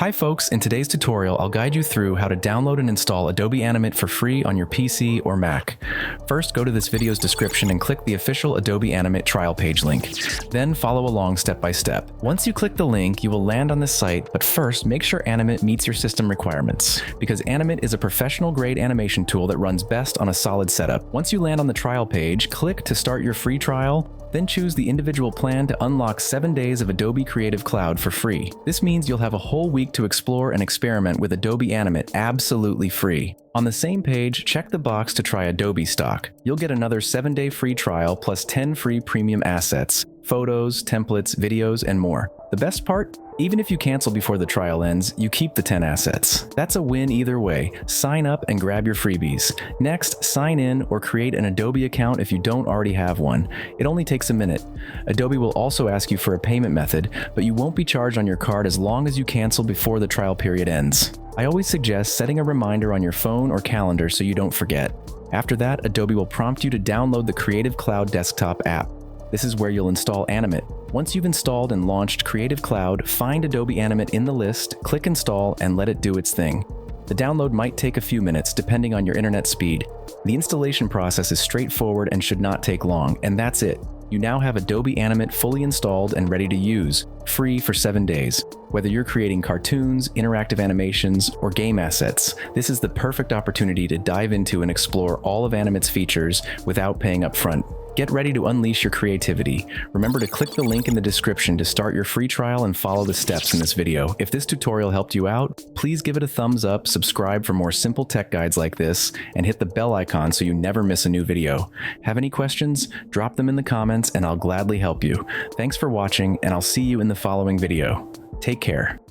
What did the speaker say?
Hi folks, in today's tutorial I'll guide you through how to download and install Adobe Animate for free on your PC or Mac. First, go to this video's description and click the official Adobe Animate trial page link. Then follow along step by step. Once you click the link, you will land on this site, but first make sure Animate meets your system requirements, because Animate is a professional grade animation tool that runs best on a solid setup. Once you land on the trial page, click to start your free trial, then choose the individual plan to unlock 7 days of Adobe Creative Cloud for free. This means you'll have a whole week to explore and experiment with Adobe Animate absolutely free. On the same page, check the box to try Adobe Stock. You'll get another 7-day free trial plus 10 free premium assets, photos, templates, videos, and more. The best part? Even if you cancel before the trial ends, you keep the 10 assets. That's a win either way. Sign up and grab your freebies. Next, sign in or create an Adobe account if you don't already have one. It only takes a minute. Adobe will also ask you for a payment method, but you won't be charged on your card as long as you cancel before the trial period ends. I always suggest setting a reminder on your phone or calendar so you don't forget. After that, Adobe will prompt you to download the Creative Cloud desktop app. This is where you'll install Animate. Once you've installed and launched Creative Cloud, find Adobe Animate in the list, click Install, and let it do its thing. The download might take a few minutes depending on your internet speed. The installation process is straightforward and should not take long, and that's it. You now have Adobe Animate fully installed and ready to use, free for 7 days. Whether you're creating cartoons, interactive animations, or game assets, this is the perfect opportunity to dive into and explore all of Animate's features without paying upfront. Get ready to unleash your creativity. Remember to click the link in the description to start your free trial and follow the steps in this video. If this tutorial helped you out, please give it a thumbs up, subscribe for more simple tech guides like this, and hit the bell icon so you never miss a new video. Have any questions? Drop them in the comments and I'll gladly help you. Thanks for watching, and I'll see you in the following video. Take care.